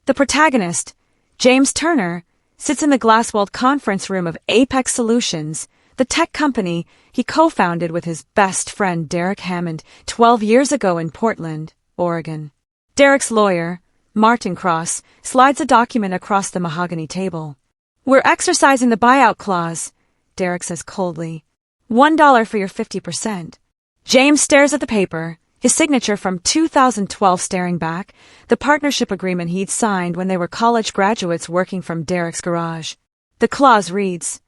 The protagonist, James Turner, sits in the glass-walled conference room of Apex Solutions, the tech company he co-founded with his best friend Derek Hammond 12 years ago in Portland, Oregon. Derek's lawyer, Martin Cross, slides a document across the mahogany table. "We're exercising the buyout clause," Derek says coldly. $1 for your 50%. James stares at the paper, his signature from 2012 staring back, the partnership agreement he'd signed when they were college graduates working from Derek's garage. The clause reads,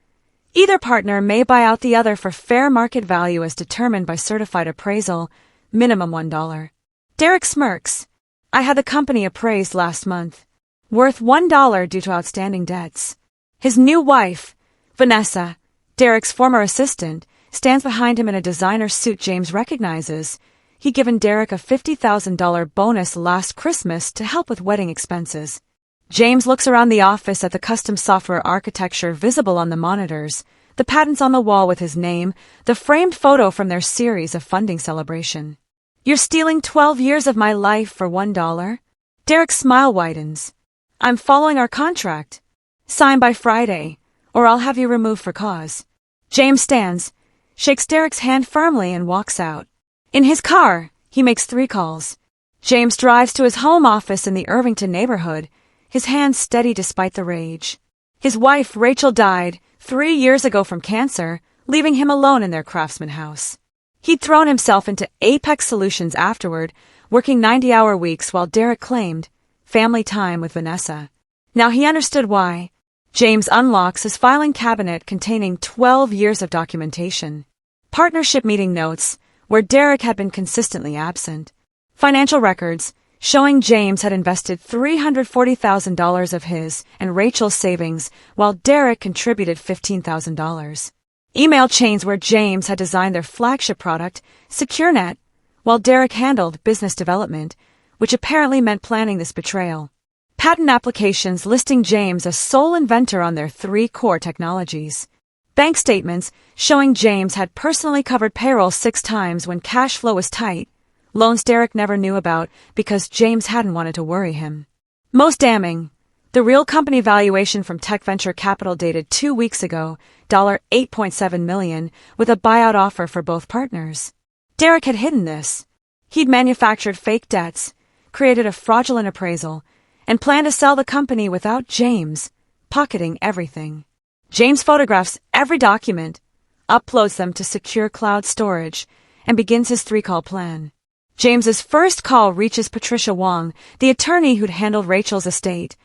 "Either partner may buy out the other for fair market value as determined by certified appraisal, minimum $1. Derek smirks. "I had the company appraised last month. Worth $1 due to outstanding debts." His new wife, Vanessa, Derek's former assistant, stands behind him in a designer suit James recognizes. He'd given Derek a $50,000 bonus last Christmas to help with wedding expenses. James looks around the office at the custom software architecture visible on the monitors, the patents on the wall with his name, the framed photo from their series of funding celebration. "You're stealing 12 years of my life for $1? Derek's smile widens. "I'm following our contract. Sign by Friday, or I'll have you removed for cause." James stands, shakes Derek's hand firmly and walks out. In his car, he makes 3 calls. James drives to his home office in the Irvington neighborhood, his hands steady despite the rage. His wife, Rachel, died 3 years ago from cancer, leaving him alone in their Craftsman house. He'd thrown himself into Apex Solutions afterward, working 90-hour weeks while Derek claimed family time with Vanessa. Now he understood why. James unlocks his filing cabinet containing 12 years of documentation. Partnership meeting notes, where Derek had been consistently absent. Financial records, showing James had invested $340,000 of his and Rachel's savings, while Derek contributed $15,000. Email chains where James had designed their flagship product, SecureNet, while Derek handled business development, which apparently meant planning this betrayal. Patent applications listing James as sole inventor on their 3 core technologies. Bank statements showing James had personally covered payroll 6 times when cash flow was tight, loans Derek never knew about because James hadn't wanted to worry him. Most damning, the real company valuation from Tech Venture Capital dated 2 weeks ago, $8.7 million, with a buyout offer for both partners. Derek had hidden this. He'd manufactured fake debts, created a fraudulent appraisal, and planned to sell the company without James, pocketing everything. James photographs every document, uploads them to secure cloud storage, and begins his 3-call plan. James's first call reaches Patricia Wong, the attorney who'd handled Rachel's estate,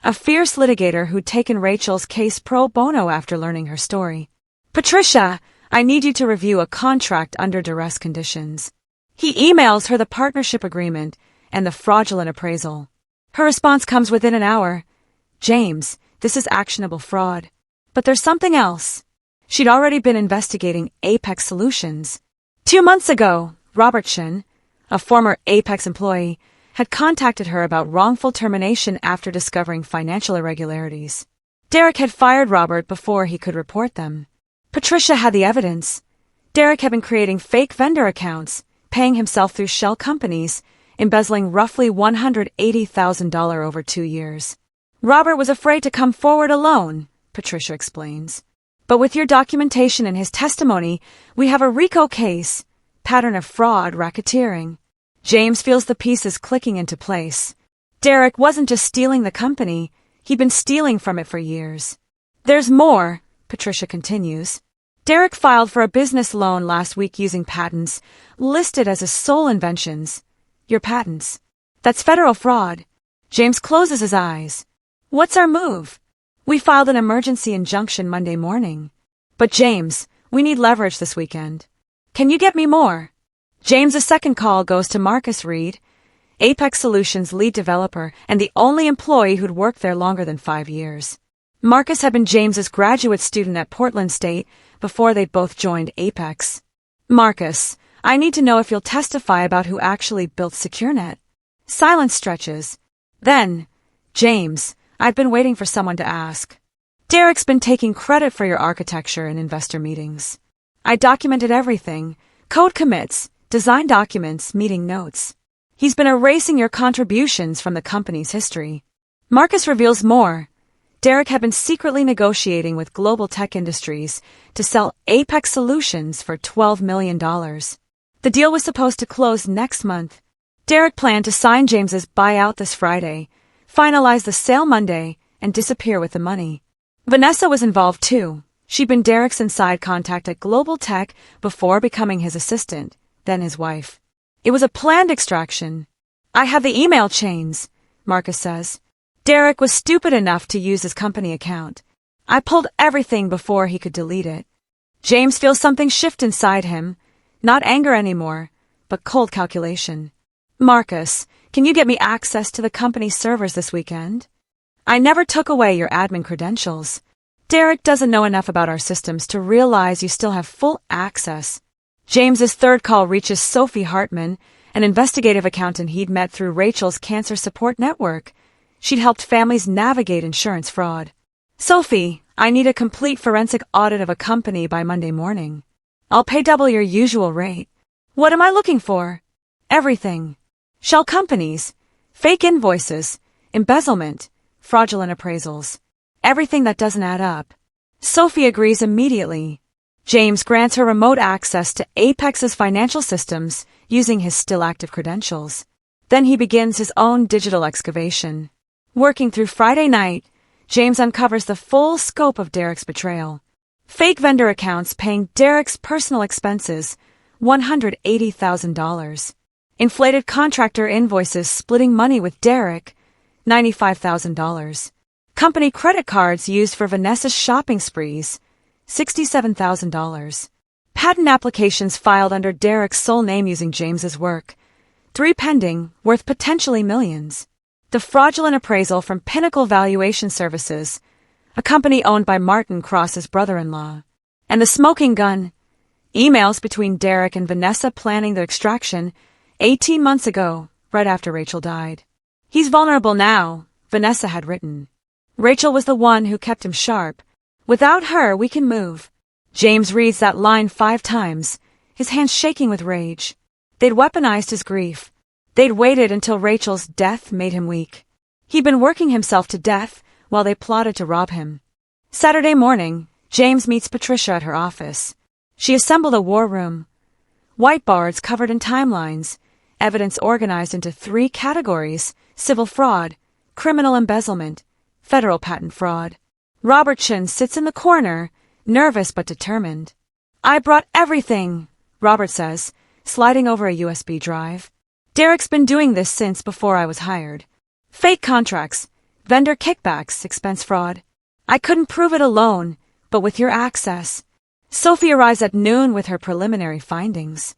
a fierce litigator who'd taken Rachel's case pro bono after learning her story. "Patricia, I need you to review a contract under duress conditions." He emails her the partnership agreement and the fraudulent appraisal. Her response comes within an hour. "James, this is actionable fraud." But there's something else. She'd already been investigating Apex Solutions. 2 months ago, Robert Shin, a former Apex employee, had contacted her about wrongful termination after discovering financial irregularities. Derek had fired Robert before he could report them. Patricia had the evidence. Derek had been creating fake vendor accounts, paying himself through shell companies, embezzling roughly $180,000 over 2 years. Robert was afraid to come forward alone, Patricia explains. "But with your documentation and his testimony, we have a RICO case, pattern of fraud, racketeering." James feels the pieces clicking into place. Derek wasn't just stealing the company, he'd been stealing from it for years. "There's more," Patricia continues. "Derek filed for a business loan last week using patents, listed as his sole inventions. Your patents. That's federal fraud." James closes his eyes. "What's our move?" "We filed an emergency injunction Monday morning." "But James, we need leverage this weekend. Can you get me more?" James's second call goes to Marcus Reed, Apex Solutions lead developer and the only employee who'd worked there longer than 5 years. Marcus had been James's graduate student at Portland State before they both joined Apex. "Marcus, I need to know if you'll testify about who actually built SecureNet." Silence stretches. Then, "James, I've been waiting for someone to ask. Derek's been taking credit for your architecture in investor meetings. I documented everything, code commits, design documents, meeting notes. He's been erasing your contributions from the company's history." Marcus reveals more. Derek had been secretly negotiating with Global Tech Industries to sell Apex Solutions for $12 million. The deal was supposed to close next month. Derek planned to sign James's buyout this Friday, finalize the sale Monday, and disappear with the money. Vanessa was involved too. She'd been Derek's inside contact at Global Tech before becoming his assistant, then his wife. It was a planned extraction. I have the email chains, Marcus says. Derek was stupid enough to use his company account. I pulled everything before he could delete it. James feels something shift inside him. Not anger anymore, but cold calculation. Marcus, can you get me access to the company servers this weekend? I never took away your admin credentials. Derek doesn't know enough about our systems to realize you still have full access. James's third call reaches Sophie Hartman, an investigative accountant he'd met through Rachel's cancer support network. She'd helped families navigate insurance fraud. Sophie, I need a complete forensic audit of a company by Monday morning. I'll pay double your usual rate. What am I looking for? Everything. Shell companies, fake invoices, embezzlement, fraudulent appraisals. Everything that doesn't add up. Sophie agrees immediately. James grants her remote access to Apex's financial systems using his still active credentials. Then he begins his own digital excavation. Working through Friday night, James uncovers the full scope of Derek's betrayal. Fake vendor accounts paying Derek's personal expenses, $180,000. Inflated contractor invoices splitting money with Derek, $95,000. Company credit cards used for Vanessa's shopping sprees, $67,000. Patent applications filed under Derek's sole name using James's work, 3 pending, worth potentially millions. The fraudulent appraisal from Pinnacle Valuation Services, a company owned by Martin Cross's brother-in-law. And the smoking gun, emails between Derek and Vanessa planning the extraction 18 months ago, right after Rachel died. He's vulnerable now, Vanessa had written. Rachel was the one who kept him sharp. Without her, we can move. James reads that line 5 times, his hands shaking with rage. They'd weaponized his grief. They'd waited until Rachel's death made him weak. He'd been working himself to death while they plotted to rob him. Saturday morning, James meets Patricia at her office. She assembled a war room. Whiteboards covered in timelines, evidence organized into 3 categories: civil fraud, criminal embezzlement, federal patent fraud. Robert Chin sits in the corner, nervous but determined. I brought everything, Robert says, sliding over a USB drive. Derek's been doing this since before I was hired. Fake contracts, vendor kickbacks, expense fraud. I couldn't prove it alone, but with your access. Sophie arrives at noon with her preliminary findings.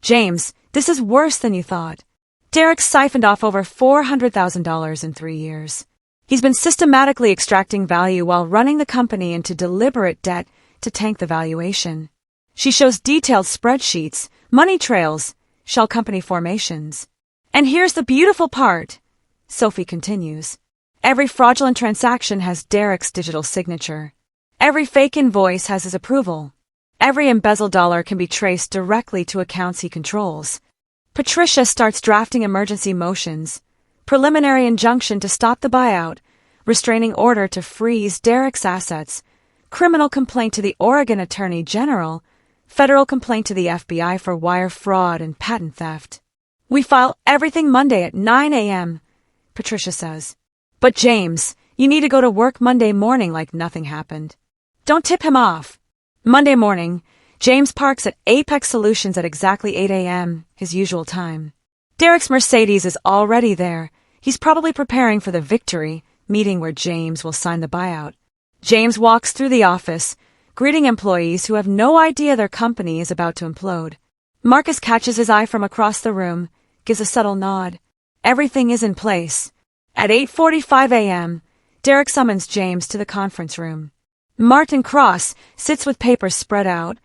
James, this is worse than you thought. Derek siphoned off over $400,000 in 3 years. He's been systematically extracting value while running the company into deliberate debt to tank the valuation. She shows detailed spreadsheets, money trails, shell company formations. And here's the beautiful part, Sophie continues. Every fraudulent transaction has Derek's digital signature. Every fake invoice has his approval. Every embezzled dollar can be traced directly to accounts he controls. Patricia starts drafting emergency motions, preliminary injunction to stop the buyout, restraining order to freeze Derek's assets, criminal complaint to the Oregon Attorney General, federal complaint to the FBI for wire fraud and patent theft. We file everything Monday at 9 a.m., Patricia says. But James, you need to go to work Monday morning like nothing happened. Don't tip him off. Monday morning, James parks at Apex Solutions at exactly 8 a.m., his usual time. Derek's Mercedes is already there. He's probably preparing for the victory meeting where James will sign the buyout. James walks through the office, greeting employees who have no idea their company is about to implode. Marcus catches his eye from across the room, gives a subtle nod. Everything is in place. At 8:45 a.m., Derek summons James to the conference room. Martin Cross sits with papers spread out,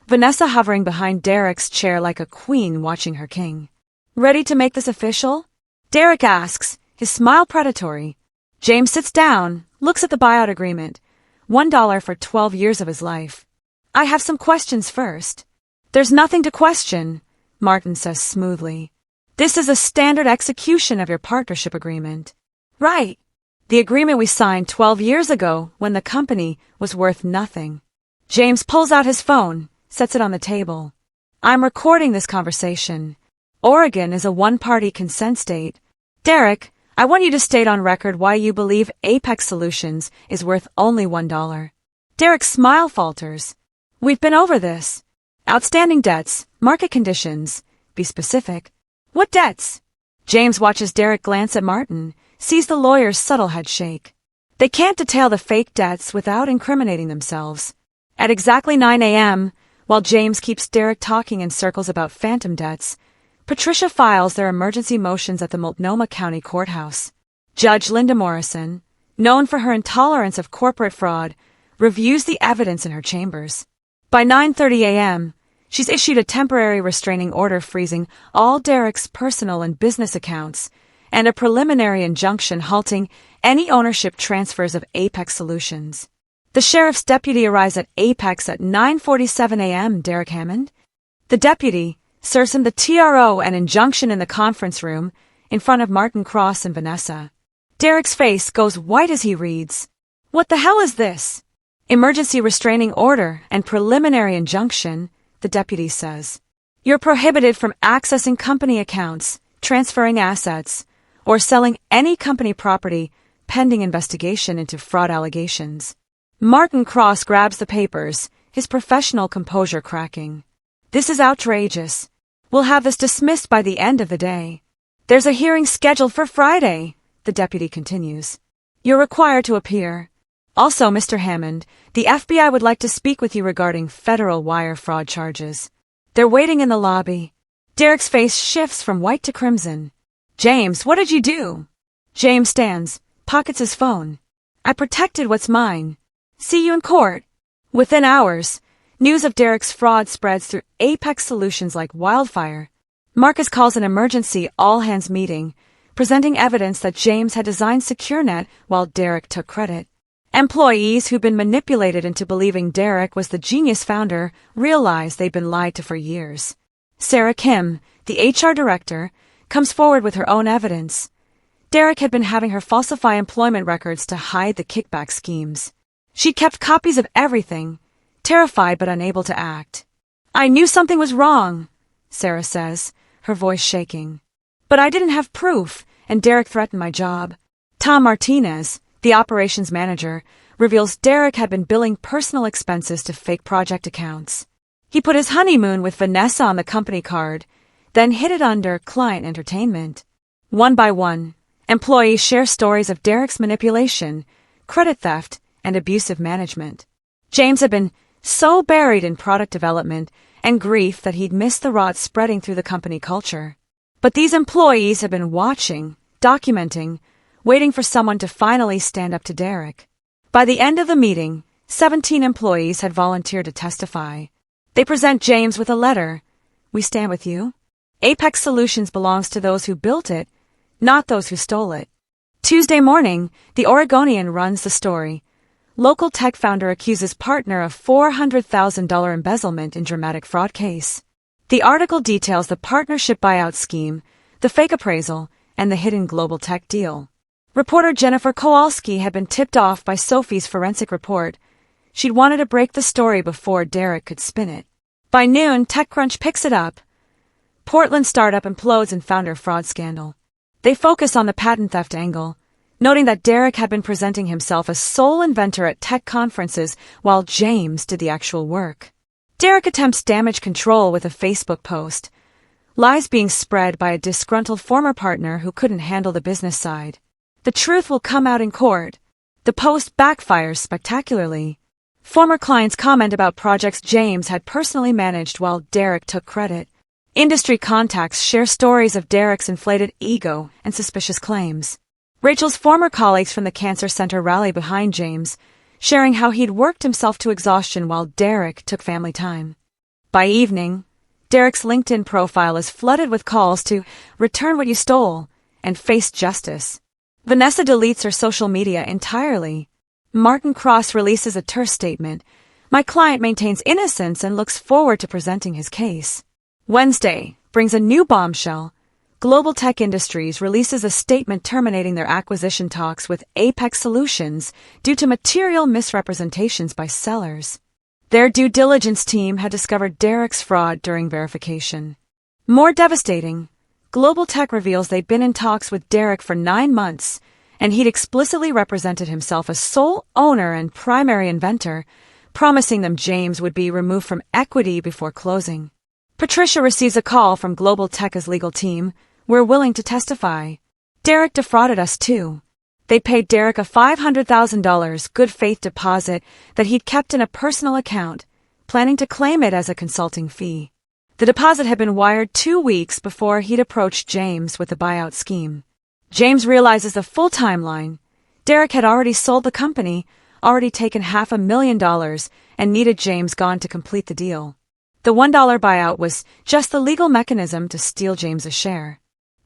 Vanessa hovering behind Derek's chair like a queen watching her king. Ready to make this official? Derek asks, his smile predatory. James sits down, looks at the buyout agreement. $1 for 12 years of his life. I have some questions first. There's nothing to question, Martin says smoothly. This is a standard execution of your partnership agreement. Right. The agreement we signed 12 years ago when the company was worth nothing. James pulls out his phone, sets it on the table. I'm recording this conversation. Oregon is a one-party consent state. Derek, I want you to state on record why you believe Apex Solutions is worth only $1. Derek's smile falters. We've been over this. Outstanding debts, market conditions. Be specific. What debts? James watches Derek glance at Martin, sees the lawyer's subtle head shake. They can't detail the fake debts without incriminating themselves. At exactly 9 a.m., while James keeps Derek talking in circles about phantom debts, Patricia files their emergency motions at the Multnomah County Courthouse. Judge Linda Morrison, known for her intolerance of corporate fraud, reviews the evidence in her chambers. By 9:30 a.m., she's issued a temporary restraining order freezing all Derek's personal and business accounts and a preliminary injunction halting any ownership transfers of Apex Solutions. The sheriff's deputy arrives at Apex at 9:47 a.m. Derek Hammond. The deputy serves him the TRO and injunction in the conference room in front of Martin Cross and Vanessa. Derek's face goes white as he reads. What the hell is this? Emergency restraining order and preliminary injunction, the deputy says. You're prohibited from accessing company accounts, transferring assets, or selling any company property pending investigation into fraud allegations. Martin Cross grabs the papers, his professional composure cracking. This is outrageous. We'll have this dismissed by the end of the day. There's a hearing scheduled for Friday, the deputy continues. You're required to appear. Also, Mr. Hammond, the FBI would like to speak with you regarding federal wire fraud charges. They're waiting in the lobby. Derek's face shifts from white to crimson. James, what did you do? James stands, pockets his phone. I protected what's mine. See you in court. Within hours, news of Derek's fraud spreads through Apex Solutions like wildfire. Marcus calls an emergency all-hands meeting, presenting evidence that James had designed SecureNet while Derek took credit. Employees who'd been manipulated into believing Derek was the genius founder realize they'd been lied to for years. Sarah Kim, the HR director, comes forward with her own evidence. Derek had been having her falsify employment records to hide the kickback schemes. She kept copies of everything, terrified but unable to act. I knew something was wrong, Sarah says, her voice shaking. But I didn't have proof, and Derek threatened my job. Tom Martinez, the operations manager, reveals Derek had been billing personal expenses to fake project accounts. He put his honeymoon with Vanessa on the company card, then hid it under client entertainment. One by one, employees share stories of Derek's manipulation, credit theft, and abusive management. James had been so buried in product development and grief that he'd missed the rot spreading through the company culture. But these employees had been watching, documenting, waiting for someone to finally stand up to Derek. By the end of the meeting, 17 employees had volunteered to testify. They present James with a letter. We stand with you. Apex Solutions belongs to those who built it, not those who stole it. Tuesday morning, the Oregonian runs the story. Local tech founder accuses partner of $400,000 embezzlement in dramatic fraud case. The article details the partnership buyout scheme, the fake appraisal, and the hidden global tech deal. Reporter Jennifer Kowalski had been tipped off by Sophie's forensic report. She'd wanted to break the story before Derek could spin it. By noon, TechCrunch picks it up. Portland startup implodes in founder fraud scandal. They focus on the patent theft angle, noting that Derek had been presenting himself as sole inventor at tech conferences while James did the actual work. Derek attempts damage control with a Facebook post, lies being spread by a disgruntled former partner who couldn't handle the business side. The truth will come out in court. The post backfires spectacularly. Former clients comment about projects James had personally managed while Derek took credit. Industry contacts share stories of Derek's inflated ego and suspicious claims. Rachel's former colleagues from the cancer center rally behind James, sharing how he'd worked himself to exhaustion while Derek took family time. By evening, Derek's LinkedIn profile is flooded with calls to return what you stole and face justice. Vanessa deletes her social media entirely. Martin Cross releases a terse statement. My client maintains innocence and looks forward to presenting his case. Wednesday brings a new bombshell. Global Tech Industries releases a statement terminating their acquisition talks with Apex Solutions due to material misrepresentations by sellers. Their due diligence team had discovered Derek's fraud during verification. More devastating, Global Tech reveals they'd been in talks with Derek for 9 months, and he'd explicitly represented himself as sole owner and primary inventor, promising them James would be removed from equity before closing. Patricia receives a call from Global Tech's legal team. "We're willing to testify. Derek defrauded us too." They paid Derek a $500,000 good faith deposit that he'd kept in a personal account, planning to claim it as a consulting fee. The deposit had been wired 2 weeks before he'd approached James with the buyout scheme. James realizes the full timeline. Derek had already sold the company, already taken $500,000, and needed James gone to complete the deal. The $1 buyout was just the legal mechanism to steal James's share.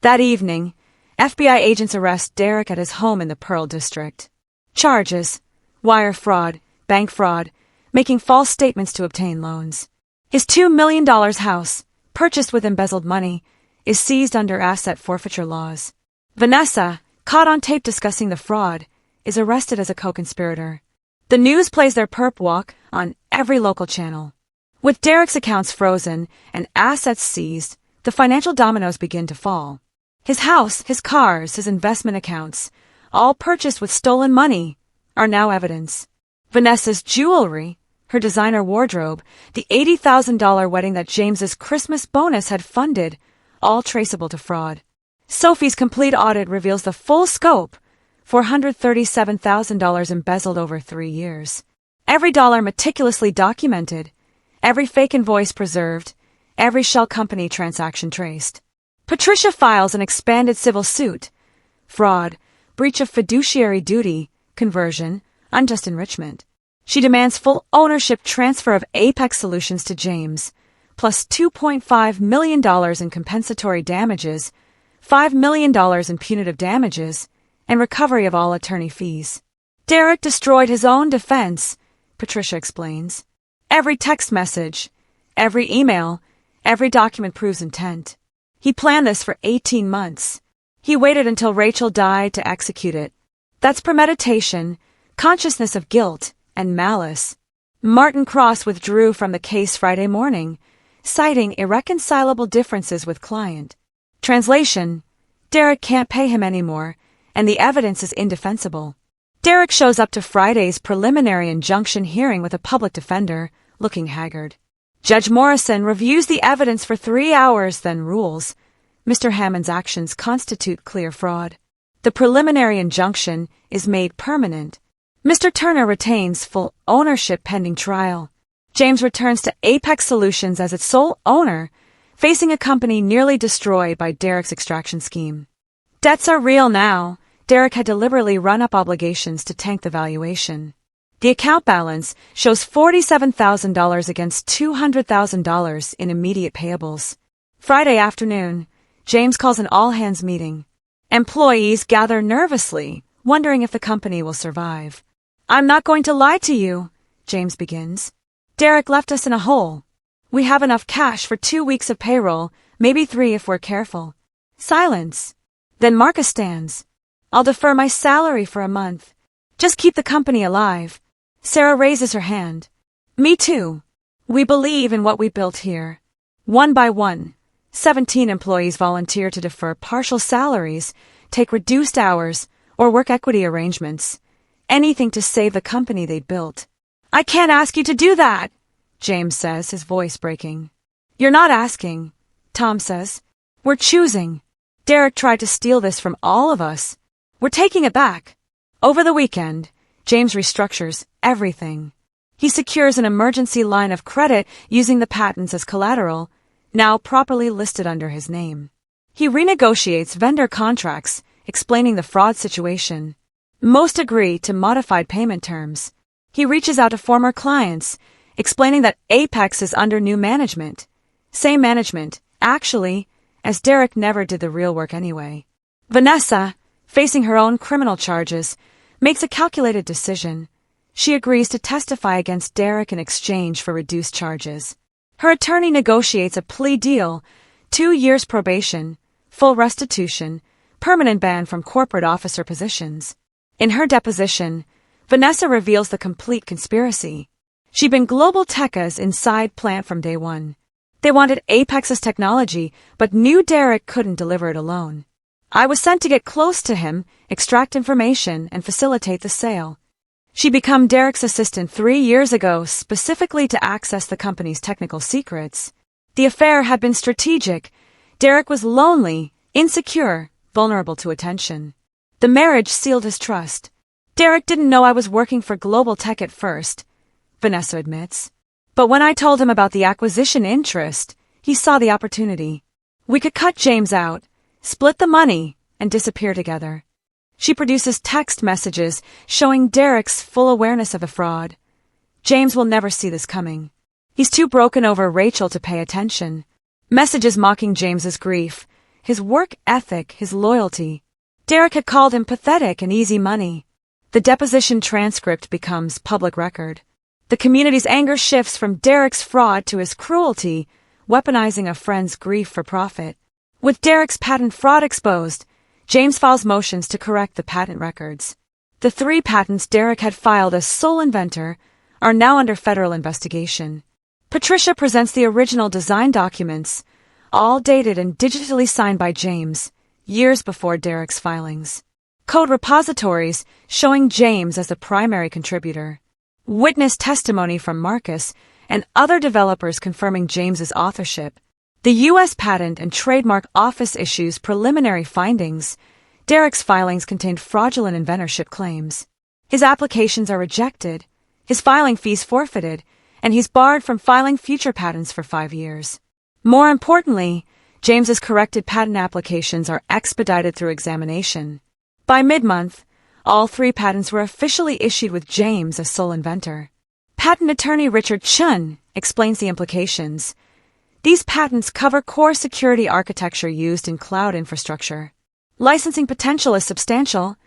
That evening, FBI agents arrest Derek at his home in the Pearl District. Charges: wire fraud, bank fraud, making false statements to obtain loans. His $2 million house, purchased with embezzled money, is seized under asset forfeiture laws. Vanessa, caught on tape discussing the fraud, is arrested as a co-conspirator. The news plays their perp walk on every local channel. With Derek's accounts frozen and assets seized, the financial dominoes begin to fall. His house, his cars, his investment accounts, all purchased with stolen money, are now evidence. Vanessa's jewelry, her designer wardrobe, the $80,000 wedding that James's Christmas bonus had funded, all traceable to fraud. Sophie's complete audit reveals the full scope: $437,000 embezzled over 3 years. Every dollar meticulously documented, every fake invoice preserved, every shell company transaction traced. Patricia files an expanded civil suit: fraud, breach of fiduciary duty, conversion, unjust enrichment. She demands full ownership transfer of Apex Solutions to James, plus $2.5 million in compensatory damages, $5 million in punitive damages, and recovery of all attorney fees. Derek destroyed his own defense, Patricia explains. Every text message, every email, every document proves intent. He planned this for 18 months. He waited until Rachel died to execute it. That's premeditation, consciousness of guilt, and malice. Martin Cross withdrew from the case Friday morning, citing irreconcilable differences with client. Translation: Derek can't pay him anymore, and the evidence is indefensible. Derek shows up to Friday's preliminary injunction hearing with a public defender, looking haggard. Judge Morrison reviews the evidence for 3 hours, then rules Mr. Hammond's actions constitute clear fraud. The preliminary injunction is made permanent. Mr. Turner retains full ownership pending trial. James returns to Apex Solutions as its sole owner, facing a company nearly destroyed by Derek's extraction scheme. Debts are real now. Derek had deliberately run up obligations to tank the valuation. The account balance shows $47,000 against $200,000 in immediate payables. Friday afternoon, James calls an all-hands meeting. Employees gather nervously, wondering if the company will survive. "I'm not going to lie to you," James begins. "Derek left us in a hole. We have enough cash for 2 weeks of payroll, maybe 3 if we're careful." Silence. Then Marcus stands. "I'll defer my salary for a month. Just keep the company alive." Sarah raises her hand. "Me too. We believe in what we built here." One by one, 17 employees volunteer to defer partial salaries, take reduced hours, or work equity arrangements. Anything to save the company they built. "I can't ask you to do that," James says, his voice breaking. "You're not asking," Tom says. "We're choosing. Derek tried to steal this from all of us. We're taking it back." Over the weekend, James restructures everything. He secures an emergency line of credit using the patents as collateral, now properly listed under his name. He renegotiates vendor contracts, explaining the fraud situation. Most agree to modified payment terms. He reaches out to former clients, explaining that Apex is under new management. Same management, actually, as Derek never did the real work anyway. Vanessa, facing her own criminal charges, makes a calculated decision. She agrees to testify against Derek in exchange for reduced charges. Her attorney negotiates a plea deal: 2 years probation, full restitution, permanent ban from corporate officer positions. In her deposition, Vanessa reveals the complete conspiracy. She'd been Global Tech's inside plant from day one. They wanted Apex's technology, but knew Derek couldn't deliver it alone. I was sent to get close to him, extract information, and facilitate the sale. She'd become Derek's assistant 3 years ago, specifically to access the company's technical secrets. The affair had been strategic. Derek was lonely, insecure, vulnerable to attention. The marriage sealed his trust. Derek didn't know I was working for Global Tech at first, Vanessa admits. But when I told him about the acquisition interest, he saw the opportunity. We could cut James out, split the money, and disappear together. She produces text messages showing Derek's full awareness of the fraud. James will never see this coming. He's too broken over Rachel to pay attention. Messages mocking James's grief, his work ethic, his loyalty. Derek had called him pathetic and easy money. The deposition transcript becomes public record. The community's anger shifts from Derek's fraud to his cruelty, weaponizing a friend's grief for profit. With Derek's patent fraud exposed, James files motions to correct the patent records. The 3 patents Derek had filed as sole inventor are now under federal investigation. Patricia presents the original design documents, all dated and digitally signed by James, years before Derek's filings. Code repositories showing James as the primary contributor. Witness testimony from Marcus and other developers confirming James's authorship. The U.S. Patent and Trademark Office issues preliminary findings. Derek's filings contained fraudulent inventorship claims. His applications are rejected, his filing fees forfeited, and he's barred from filing future patents for 5 years. More importantly, James's corrected patent applications are expedited through examination. By mid-month, all 3 patents were officially issued with James as sole inventor. Patent attorney Richard Chun explains the implications. These patents cover core security architecture used in cloud infrastructure. Licensing potential is substantial,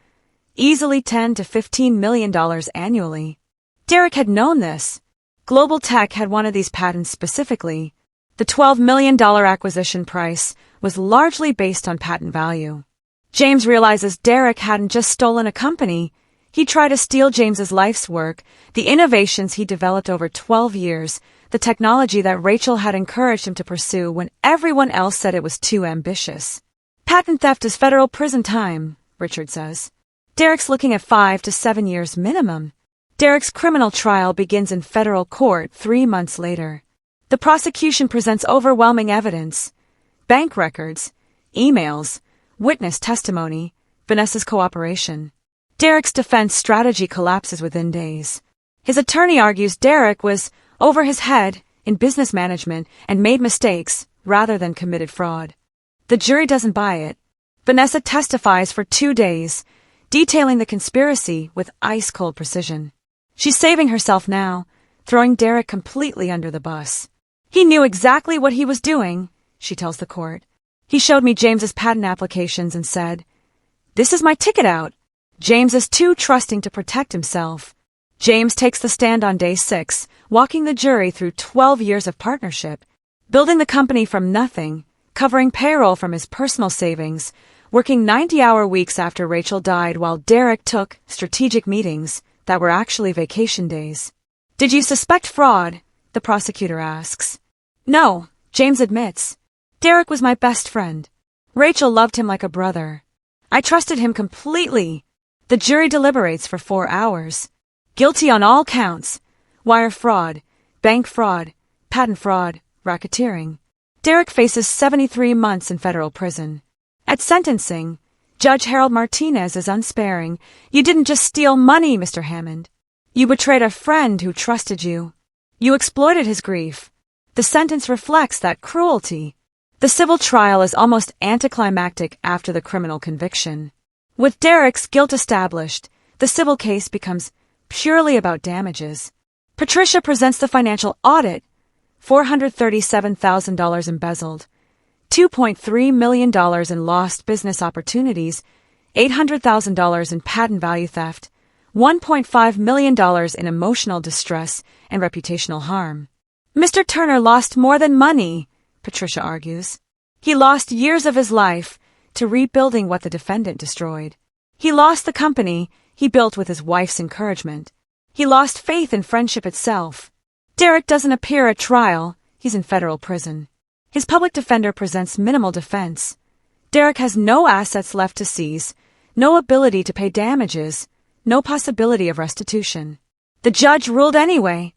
easily $10 to $15 million annually. Derek had known this. Global Tech had wanted these patents specifically. The $12 million acquisition price was largely based on patent value. James realizes Derek hadn't just stolen a company. He tried to steal James's life's work, the innovations he developed over 12 years, the technology that Rachel had encouraged him to pursue when everyone else said it was too ambitious. Patent theft is federal prison time, Richard says. Derek's looking at 5 to 7 years minimum. Derek's criminal trial begins in federal court 3 months later. The prosecution presents overwhelming evidence. Bank records, emails, witness testimony, Vanessa's cooperation. Derek's defense strategy collapses within days. His attorney argues Derek was over his head in business management and made mistakes rather than committed fraud. The jury doesn't buy it. Vanessa testifies for 2 days, detailing the conspiracy with ice-cold precision. She's saving herself now, throwing Derek completely under the bus. He knew exactly what he was doing, she tells the court. He showed me James's patent applications and said, "This is my ticket out." James is too trusting to protect himself. James takes the stand on day 6, walking the jury through 12 years of partnership, building the company from nothing, covering payroll from his personal savings, working 90-hour weeks after Rachel died while Derek took strategic meetings that were actually vacation days. "Did you suspect fraud?" the prosecutor asks. "No," James admits. "Derek was my best friend. Rachel loved him like a brother. I trusted him completely." The jury deliberates for 4 hours. Guilty on all counts: wire fraud, bank fraud, patent fraud, racketeering. Derek faces 73 months in federal prison. At sentencing, Judge Harold Martinez is unsparing. "You didn't just steal money, Mr. Hammond. You betrayed a friend who trusted you. You exploited his grief." The sentence reflects that cruelty. The civil trial is almost anticlimactic after the criminal conviction. With Derek's guilt established, the civil case becomes purely about damages. Patricia presents the financial audit: $437,000 embezzled, $2.3 million in lost business opportunities, $800,000 in patent value theft, $1.5 million in emotional distress and reputational harm. Mr. Turner lost more than money, Patricia argues. He lost years of his life, to rebuilding what the defendant destroyed. He lost the company he built with his wife's encouragement. He lost faith in friendship itself. Derek doesn't appear at trial. He's in federal prison. His public defender presents minimal defense. Derek has no assets left to seize, no ability to pay damages, no possibility of restitution. The judge ruled anyway.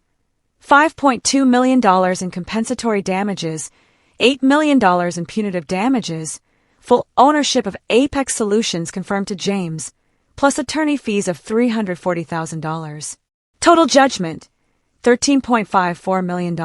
$5.2 million in compensatory damages, $8 million in punitive damages, full ownership of Apex Solutions confirmed to James, plus attorney fees of $340,000. Total judgment, $13.54 million.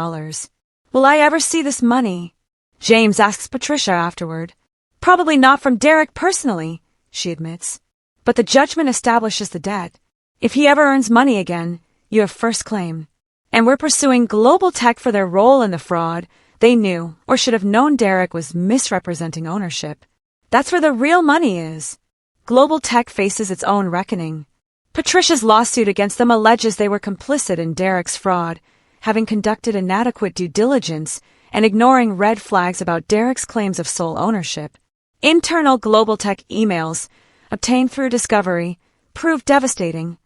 Will I ever see this money? James asks Patricia afterward. Probably not from Derek personally, she admits. But the judgment establishes the debt. If he ever earns money again, you have first claim. And we're pursuing Global Tech for their role in the fraud. They knew, or should have known, Derek was misrepresenting ownership. That's where the real money is. Global Tech faces its own reckoning. Patricia's lawsuit against them alleges they were complicit in Derek's fraud, having conducted inadequate due diligence and ignoring red flags about Derek's claims of sole ownership. Internal Global Tech emails, obtained through discovery, proved devastating.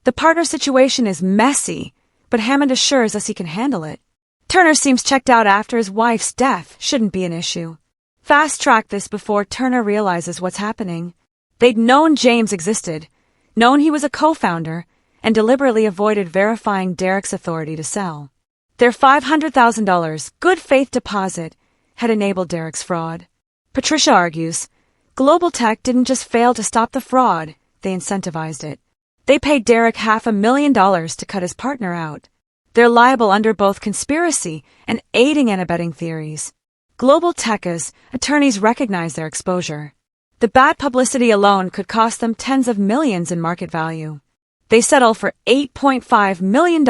The partner situation is messy, but Hammond assures us he can handle it. Turner seems checked out after his wife's death. Shouldn't be an issue. Fast-track this before Turner realizes what's happening. They'd known James existed, known he was a co-founder, and deliberately avoided verifying Derek's authority to sell. Their $500,000 good faith deposit had enabled Derek's fraud. Patricia argues, Global Tech didn't just fail to stop the fraud, they incentivized it. They paid Derek $500,000 to cut his partner out. They're liable under both conspiracy and aiding and abetting theories. Global Tech's attorneys recognize their exposure. The bad publicity alone could cost them tens of millions in market value. They settle for $8.5 million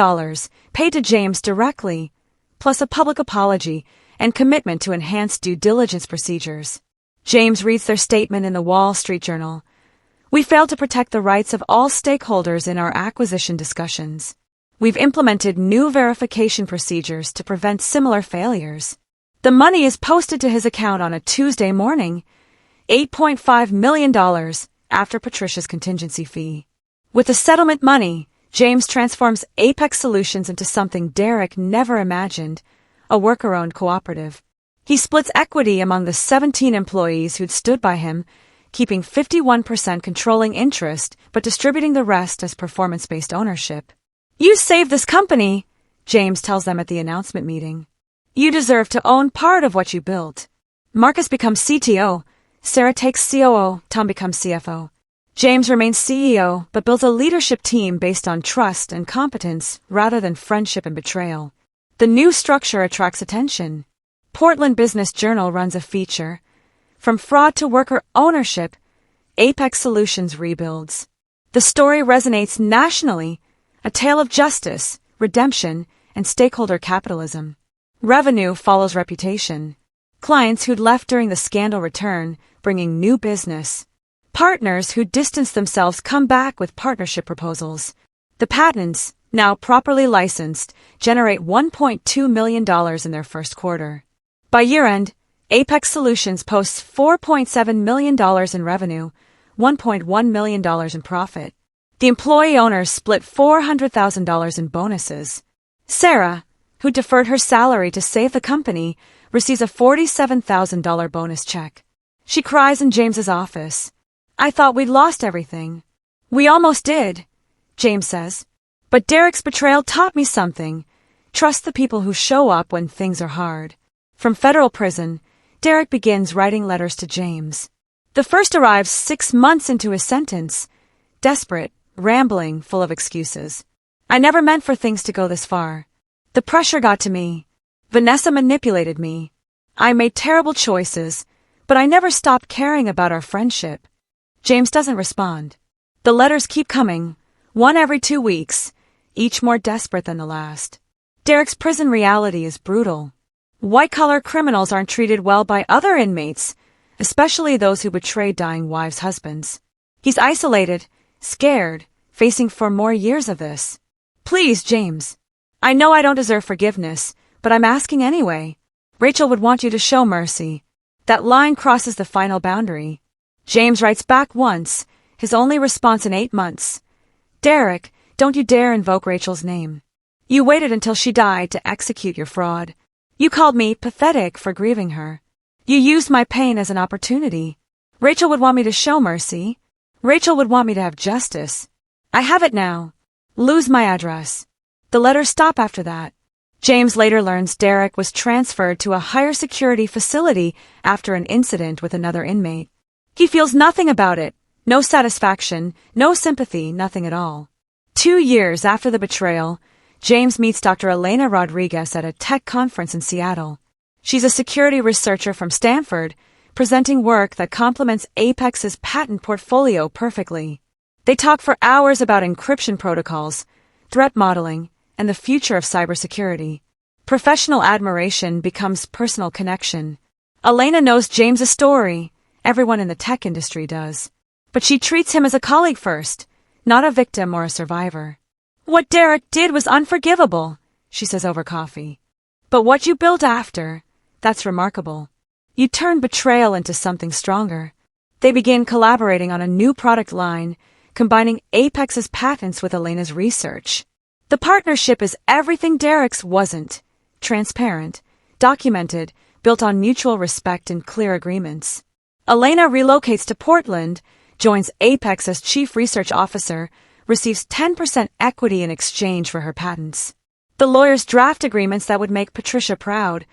paid to James directly, plus a public apology and commitment to enhance due diligence procedures. James reads their statement in the Wall Street Journal. We failed to protect the rights of all stakeholders in our acquisition discussions. We've implemented new verification procedures to prevent similar failures. The money is posted to his account on a Tuesday morning, $8.5 million after Patricia's contingency fee. With the settlement money, James transforms Apex Solutions into something Derek never imagined, a worker-owned cooperative. He splits equity among the 17 employees who'd stood by him, keeping 51% controlling interest but distributing the rest as performance-based ownership. You saved this company, James tells them at the announcement meeting. You deserve to own part of what you built. Marcus becomes CTO, Sarah takes COO, Tom becomes CFO. James remains CEO but builds a leadership team based on trust and competence rather than friendship and betrayal. The new structure attracts attention. Portland Business Journal runs a feature. From fraud to worker ownership, Apex Solutions rebuilds. The story resonates nationally, a tale of justice, redemption, and stakeholder capitalism. Revenue follows reputation. Clients who'd left during the scandal return, bringing new business. Partners who distance themselves come back with partnership proposals. The patents, now properly licensed, generate $1.2 million in their first quarter. By year-end, Apex Solutions posts $4.7 million in revenue, $1.1 million in profit. The employee owners split $400,000 in bonuses. Sarah, who deferred her salary to save the company, receives a $47,000 bonus check. She cries in James's office. I thought we'd lost everything. We almost did, James says. But Derek's betrayal taught me something. Trust the people who show up when things are hard. From federal prison, Derek begins writing letters to James. The first arrives 6 months into his sentence. Desperate, rambling, full of excuses. I never meant for things to go this far. The pressure got to me. Vanessa manipulated me. I made terrible choices, but I never stopped caring about our friendship. James doesn't respond. The letters keep coming, one every 2 weeks, each more desperate than the last. Derek's prison reality is brutal. White-collar criminals aren't treated well by other inmates, especially those who betray dying wives' husbands. He's isolated, scared, facing 4 more years of this. Please, James. I know I don't deserve forgiveness, but I'm asking anyway. Rachel would want you to show mercy. That line crosses the final boundary. James writes back once, his only response in 8 months. Derek, don't you dare invoke Rachel's name. You waited until she died to execute your fraud. You called me pathetic for grieving her. You used my pain as an opportunity. Rachel would want me to show mercy. Rachel would want me to have justice. I have it now. Lose my address. The letters stop after that. James later learns Derek was transferred to a higher security facility after an incident with another inmate. He feels nothing about it. No satisfaction, no sympathy, nothing at all. 2 years after the betrayal, James meets Dr. Elena Rodriguez at a tech conference in Seattle. She's a security researcher from Stanford, presenting work that complements Apex's patent portfolio perfectly. They talk for hours about encryption protocols, threat modeling, and the future of cybersecurity. Professional admiration becomes personal connection. Elena knows James's story. Everyone in the tech industry does. But she treats him as a colleague first, not a victim or a survivor. What Derek did was unforgivable, she says over coffee. But what you built after, that's remarkable. You turned betrayal into something stronger. They begin collaborating on a new product line, combining Apex's patents with Elena's research. The partnership is everything Derek's wasn't. Transparent, documented, built on mutual respect and clear agreements. Elena relocates to Portland, joins Apex as chief research officer, receives 10% equity in exchange for her patents. The lawyers draft agreements that would make Patricia proud.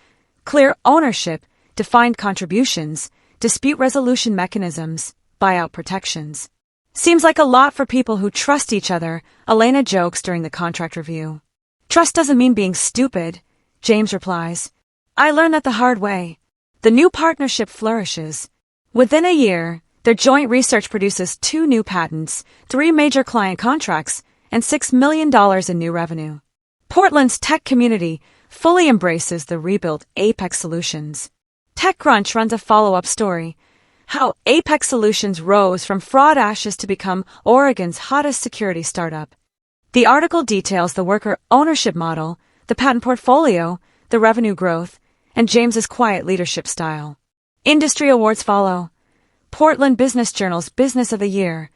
Clear ownership, defined contributions, dispute resolution mechanisms, buyout protections. Seems like a lot for people who trust each other, Elena jokes during the contract review. Trust doesn't mean being stupid, James replies. I learned that the hard way. The new partnership flourishes. Within a year, their joint research produces 2 new patents, 3 major client contracts, and $6 million in new revenue. Portland's tech community fully embraces the rebuilt Apex Solutions. TechCrunch runs a follow-up story, how Apex Solutions rose from fraud ashes to become Oregon's hottest security startup. The article details the worker ownership model, the patent portfolio, the revenue growth, and James's quiet leadership style. Industry awards follow. Portland Business Journal's Business of the Year,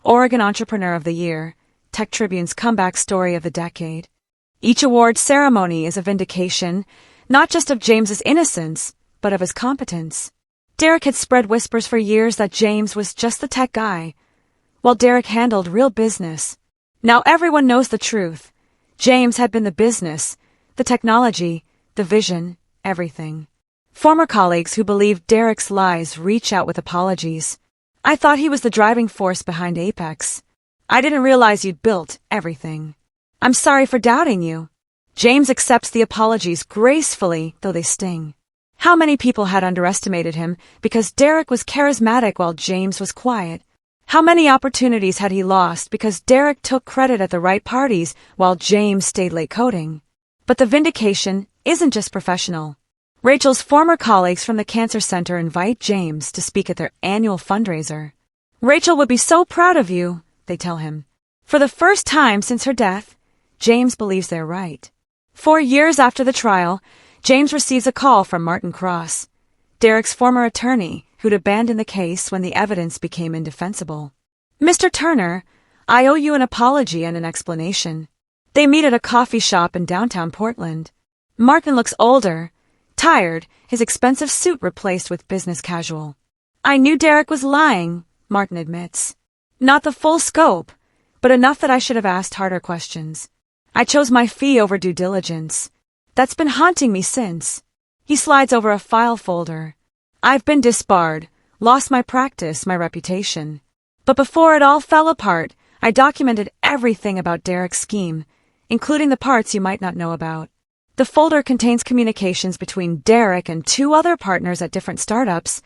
Oregon Entrepreneur of the Year, Tech Tribune's Comeback Story of the Decade. Each award ceremony is a vindication, not just of James's innocence, but of his competence. Derek had spread whispers for years that James was just the tech guy, while Derek handled real business. Now everyone knows the truth. James had been the business, the technology, the vision, everything. Former colleagues who believed Derek's lies reach out with apologies. I thought he was the driving force behind Apex. I didn't realize you'd built everything. I'm sorry for doubting you. James accepts the apologies gracefully, though they sting. How many people had underestimated him because Derek was charismatic while James was quiet? How many opportunities had he lost because Derek took credit at the right parties while James stayed late coding? But the vindication isn't just professional. Rachel's former colleagues from the cancer center invite James to speak at their annual fundraiser. Rachel would be so proud of you, they tell him. For the first time since her death, James believes they're right. 4 years after the trial, James receives a call from Martin Cross, Derek's former attorney, who'd abandoned the case when the evidence became indefensible. Mr. Turner, I owe you an apology and an explanation. They meet at a coffee shop in downtown Portland. Martin looks older, tired, his expensive suit replaced with business casual. I knew Derek was lying, Martin admits. Not the full scope, but enough that I should have asked harder questions. I chose my fee over due diligence. That's been haunting me since. He slides over a file folder. I've been disbarred, lost my practice, my reputation. But before it all fell apart, I documented everything about Derek's scheme, including the parts you might not know about. The folder contains communications between Derek and 2 other partners at different startups,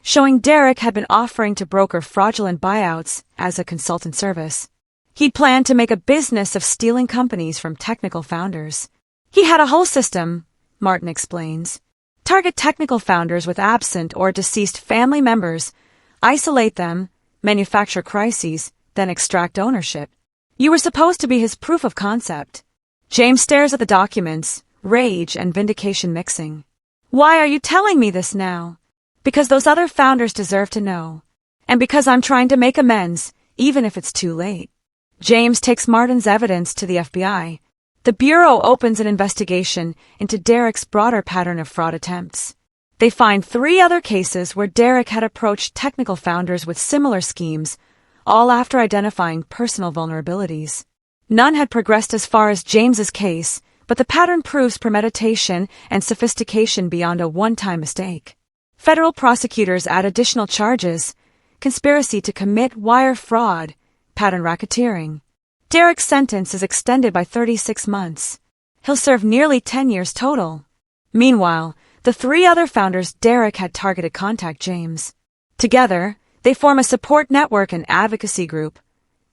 showing Derek had been offering to broker fraudulent buyouts as a consultant service. He'd planned to make a business of stealing companies from technical founders. He had a whole system, Martin explains. Target technical founders with absent or deceased family members, isolate them, manufacture crises, then extract ownership. You were supposed to be his proof of concept. James stares at the documents, rage and vindication mixing. Why are you telling me this now? Because those other founders deserve to know. And because I'm trying to make amends, even if it's too late. James takes Martin's evidence to the FBI. The Bureau opens an investigation into Derek's broader pattern of fraud attempts. They find 3 other cases where Derek had approached technical founders with similar schemes, all after identifying personal vulnerabilities. None had progressed as far as James's case, but the pattern proves premeditation and sophistication beyond a one-time mistake. Federal prosecutors add additional charges: conspiracy to commit wire fraud, pattern racketeering. Derek's sentence is extended by 36 months. He'll serve nearly 10 years total. Meanwhile, the 3 other founders Derek had targeted contact James. Together, they form a support network and advocacy group,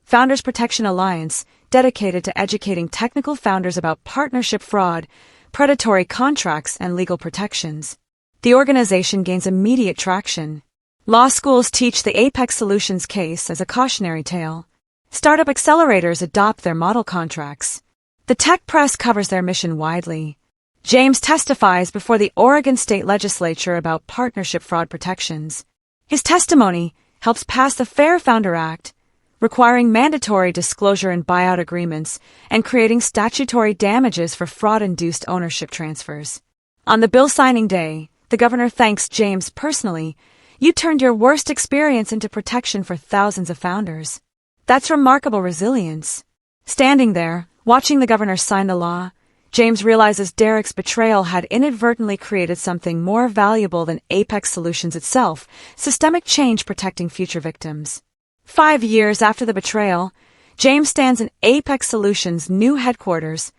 Founders Protection Alliance, dedicated to educating technical founders about partnership fraud, predatory contracts, and legal protections. The organization gains immediate traction. Law schools teach the Apex Solutions case as a cautionary tale. Startup accelerators adopt their model contracts. The tech press covers their mission widely. James testifies before the Oregon State Legislature about partnership fraud protections. His testimony helps pass the Fair Founder Act, requiring mandatory disclosure in buyout agreements and creating statutory damages for fraud-induced ownership transfers. On the bill signing day, the governor thanks James personally. "You turned your worst experience into protection for thousands of founders." That's remarkable resilience. Standing there, watching the governor sign the law, James realizes Derek's betrayal had inadvertently created something more valuable than Apex Solutions itself: systemic change protecting future victims. 5 years after the betrayal, James stands in Apex Solutions' new headquarters,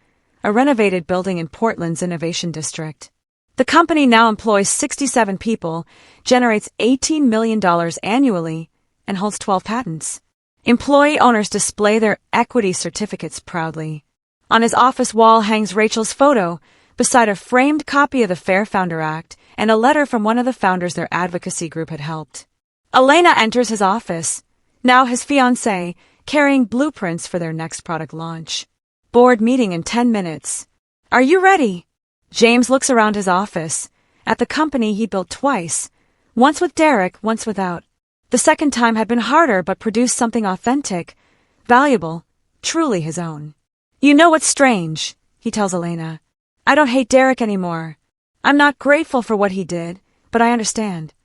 a renovated building in Portland's Innovation District. The company now employs 67 people, generates $18 million annually, and holds 12 patents. Employee owners display their equity certificates proudly. On his office wall hangs Rachel's photo, beside a framed copy of the Fair Founder Act and a letter from one of the founders their advocacy group had helped. Elena enters his office, now his fiancée, carrying blueprints for their next product launch. "Board meeting in 10 minutes. Are you ready?" James looks around his office, at the company he built twice, once with Derek, once without. The second time had been harder but produced something authentic, valuable, truly his own. "You know what's strange," he tells Elena. "I don't hate Derek anymore. I'm not grateful for what he did, but I understand.